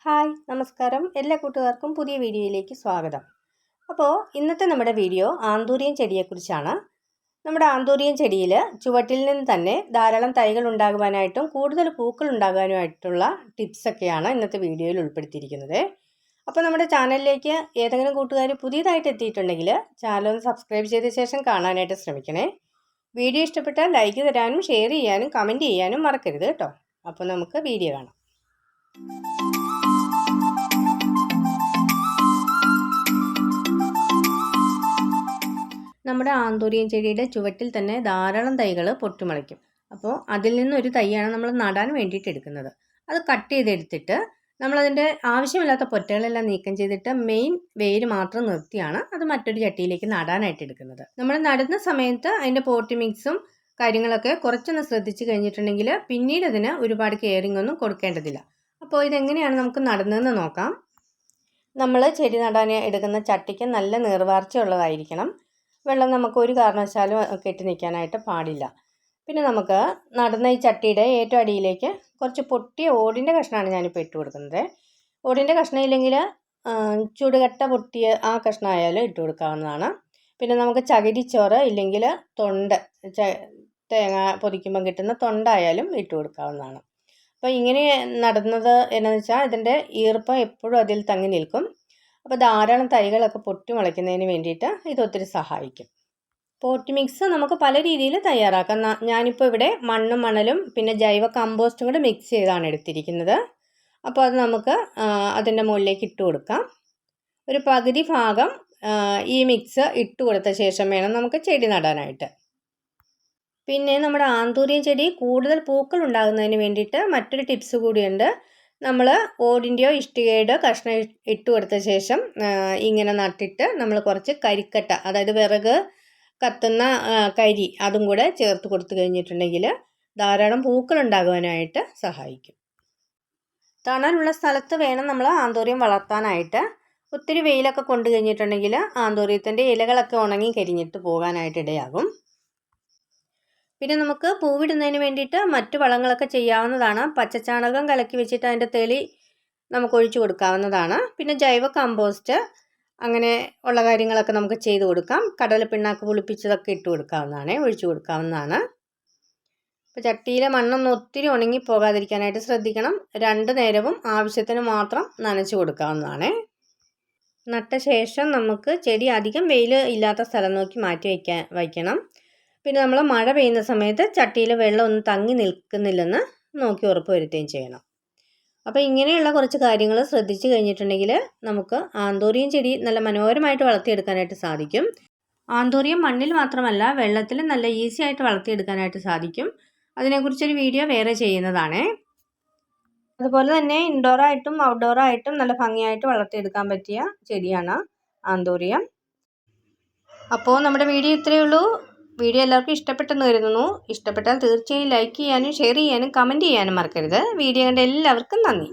Hi നമസ്കാരം എല്ലാ കൂട്ടുകാർക്കും പുതിയ വീഡിയോയിലേക്ക് സ്വാഗതം. അപ്പോൾ ഇന്നത്തെ നമ്മുടെ വീഡിയോ ആന്തൂറിയം ചെടിയെക്കുറിച്ചാണ്. നമ്മുടെ ആന്തൂറിയം ചെടിയിൽ ചുവട്ടിൽ നിന്ന് തന്നെ ധാരാളം തൈകൾ ഉണ്ടാകുവാനായിട്ടും കൂടുതൽ പൂക്കൾ ഉണ്ടാകാനുമായിട്ടുള്ള ടിപ്സൊക്കെയാണ് ഇന്നത്തെ വീഡിയോയിൽ ഉൾപ്പെടുത്തിയിരിക്കുന്നത്. അപ്പോൾ നമ്മുടെ ചാനലിലേക്ക് ഏതെങ്കിലും കൂട്ടുകാർ പുതിയതായിട്ട് എത്തിയിട്ടുണ്ടെങ്കിൽ ചാനൽ ഒന്ന് സബ്സ്ക്രൈബ് ചെയ്ത ശേഷം കാണാനായിട്ട് ശ്രമിക്കണേ. വീഡിയോ ഇഷ്ടപ്പെട്ടാൽ ലൈക്ക് തരാനും ഷെയർ ചെയ്യാനും കമൻറ്റ് ചെയ്യാനും മറക്കരുത് കേട്ടോ. അപ്പോൾ നമുക്ക് വീഡിയോ കാണാം. നമ്മുടെ ആന്തൂറിയം ചെടിയുടെ ചുവട്ടിൽ തന്നെ ധാരാളം തൈകൾ പൊട്ടിമുളയ്ക്കും. അപ്പോൾ അതിൽ നിന്നൊരു തൈയാണ് നമ്മൾ നടാൻ വേണ്ടിയിട്ട് എടുക്കുന്നത്. അത് കട്ട് ചെയ്തെടുത്തിട്ട് നമ്മളതിൻ്റെ ആവശ്യമില്ലാത്ത പൊറ്റകളെല്ലാം നീക്കം ചെയ്തിട്ട് മെയിൻ വേര് മാത്രം നിർത്തിയാണ് അത് മറ്റൊരു ചട്ടിയിലേക്ക് നടാനായിട്ട് എടുക്കുന്നത്. നമ്മൾ നടുന്ന സമയത്ത് അതിൻ്റെ പോട്ടി മിക്സും കാര്യങ്ങളൊക്കെ കുറച്ചൊന്ന് ശ്രദ്ധിച്ച് കഴിഞ്ഞിട്ടുണ്ടെങ്കിൽ പിന്നീട് അതിന് ഒരുപാട് കെയറിംഗ് ഒന്നും കൊടുക്കേണ്ടതില്ല. അപ്പോൾ ഇതെങ്ങനെയാണ് നമുക്ക് നടുന്നതെന്ന് നോക്കാം. നമ്മൾ ചെടി നടാൻ എടുക്കുന്ന ചട്ടിക്ക് നല്ല നീർവാർച്ചയുള്ളതായിരിക്കണം. വെള്ളം നമുക്ക് ഒരു കാരണവശാലും കെട്ടി നിൽക്കാനായിട്ട് പാടില്ല. പിന്നെ നമുക്ക് നടുന്ന ഈ ചട്ടിയുടെ ഏറ്റവും അടിയിലേക്ക് കുറച്ച് പൊട്ടിയ ഓടിൻ്റെ കഷ്ണമാണ് ഞാനിപ്പോൾ ഇട്ട് കൊടുക്കുന്നത്. ഓടിൻ്റെ കഷ്ണം ഇല്ലെങ്കിൽ ചുടുകട്ട പൊട്ടിയ ആ കഷ്ണമായാലും ഇട്ട് കൊടുക്കാവുന്നതാണ്. പിന്നെ നമുക്ക് ചകിരിച്ചോറ് ഇല്ലെങ്കിൽ തൊണ്ട് തേങ്ങ പൊതിക്കുമ്പം കിട്ടുന്ന തൊണ്ടായാലും ഇട്ട് കൊടുക്കാവുന്നതാണ്. അപ്പോൾ ഇങ്ങനെ നടുന്നത് എന്നാന്ന് വെച്ചാൽ ഇതിൻ്റെ ഈർപ്പം എപ്പോഴും അതിൽ തങ്ങി നിൽക്കും. അപ്പോൾ ധാരാളം തൈകളൊക്കെ പൊട്ടി മുളയ്ക്കുന്നതിന് വേണ്ടിയിട്ട് ഇതൊത്തിരി സഹായിക്കും. പോട്ടി മിക്സ് നമുക്ക് പല രീതിയിൽ തയ്യാറാക്കാം. ഞാനിപ്പോൾ ഇവിടെ മണ്ണും മണലും പിന്നെ ജൈവ കമ്പോസ്റ്റും കൂടെ മിക്സ് ചെയ്താണ് എടുത്തിരിക്കുന്നത്. അപ്പോൾ അത് നമുക്ക് അതിൻ്റെ മുകളിലേക്ക് ഇട്ട് കൊടുക്കാം. ഒരു പകുതി ഭാഗം ഈ മിക്സ് ഇട്ട് കൊടുത്ത ശേഷം വേണം നമുക്ക് ചെടി നടാനായിട്ട്. പിന്നെ നമ്മുടെ ആന്തൂറിയം ചെടി കൂടുതൽ പൂക്കൾ ഉണ്ടാകുന്നതിന് വേണ്ടിയിട്ട് മറ്റൊരു ടിപ്സ് കൂടിയുണ്ട്. നമ്മൾ ഓടിൻ്റെയോ ഇഷ്ടികയുടെയോ കഷ്ണം ഇട്ട് കൊടുത്ത ശേഷം ഇങ്ങനെ നട്ടിട്ട് നമ്മൾ കുറച്ച് കരിക്കട്ട, അതായത് വിറക് കത്തുന്ന കരി, അതും കൂടെ ചേർത്ത് കൊടുത്തു കഴിഞ്ഞിട്ടുണ്ടെങ്കിൽ ധാരാളം പൂക്കൾ ഉണ്ടാകുവാനായിട്ട് സഹായിക്കും. തണലുള്ള സ്ഥലത്ത് വേണം നമ്മൾ ആന്തൂറിയം വളർത്താനായിട്ട്. ഒത്തിരി വെയിലൊക്കെ കൊണ്ടു കഴിഞ്ഞിട്ടുണ്ടെങ്കിൽ ആന്തൂറിയത്തിൻ്റെ ഇലകളൊക്കെ ഉണങ്ങി കരിഞ്ഞിട്ട് പോകാനായിട്ട് ഇടയാകും. പിന്നെ നമുക്ക് പൂവിടുന്നതിന് വേണ്ടിയിട്ട് മറ്റു വളങ്ങളൊക്കെ ചെയ്യാവുന്നതാണ്. പച്ചച്ചാണകം കലക്കി വെച്ചിട്ട് അതിൻ്റെ തെളി നമുക്ക് ഒഴിച്ചു കൊടുക്കാവുന്നതാണ്. പിന്നെ ജൈവ കമ്പോസ്റ്റ് അങ്ങനെ ഉള്ള കാര്യങ്ങളൊക്കെ നമുക്ക് ചെയ്ത് കൊടുക്കാം. കടലപ്പിണ്ണാക്ക് പുളിപ്പിച്ചതൊക്കെ ഇട്ട് കൊടുക്കാവുന്നതാണ്, ഒഴിച്ചു കൊടുക്കാവുന്നതാണ്. ഇപ്പോൾ ചട്ടിയിലെ മണ്ണൊന്നും ഒത്തിരി ഉണങ്ങി പോകാതിരിക്കാനായിട്ട് ശ്രദ്ധിക്കണം. 2 നേരവും ആവശ്യത്തിന് മാത്രം നനച്ച് കൊടുക്കാവുന്നതാണ്. നട്ട ശേഷം നമുക്ക് ചെടി അധികം വെയിൽ ഇല്ലാത്ത സ്ഥലം നോക്കി മാറ്റി വയ്ക്കണം. പിന്നെ നമ്മൾ മഴ പെയ്യുന്ന സമയത്ത് ചട്ടിയിൽ വെള്ളം ഒന്നും തങ്ങി നിൽക്കുന്നില്ലെന്ന് നോക്കി ഉറപ്പ് വരുത്തുകയും ചെയ്യണം. അപ്പോൾ ഇങ്ങനെയുള്ള കുറച്ച് കാര്യങ്ങൾ ശ്രദ്ധിച്ചു കഴിഞ്ഞിട്ടുണ്ടെങ്കിൽ നമുക്ക് ആന്തൂറിയം ചെടി നല്ല മനോഹരമായിട്ട് വളർത്തിയെടുക്കാനായിട്ട് സാധിക്കും. ആന്തൂറിയം മണ്ണിൽ മാത്രമല്ല വെള്ളത്തിൽ നല്ല ഈസി ആയിട്ട് വളർത്തിയെടുക്കാനായിട്ട് സാധിക്കും. അതിനെക്കുറിച്ചൊരു വീഡിയോ വേറെ ചെയ്യുന്നതാണ്. അതുപോലെ തന്നെ ഇൻഡോറായിട്ടും ഔട്ട്ഡോറായിട്ടും നല്ല ഭംഗിയായിട്ട് വളർത്തിയെടുക്കാൻ പറ്റിയ ചെടിയാണ് ആന്തൂറിയം. അപ്പോൾ നമ്മുടെ വീഡിയോ ഇത്രയേ ഉള്ളൂ. വീഡിയോ എല്ലാവർക്കും ഇഷ്ടപ്പെട്ടെന്ന് കരുതുന്നു. ഇഷ്ടപ്പെട്ടാൽ തീർച്ചയായും ലൈക്ക് ചെയ്യാനും ഷെയർ ചെയ്യാനും കമൻറ്റ് ചെയ്യാനും മറക്കരുത്. വീഡിയോ കണ്ട എല്ലാവർക്കും നന്ദി.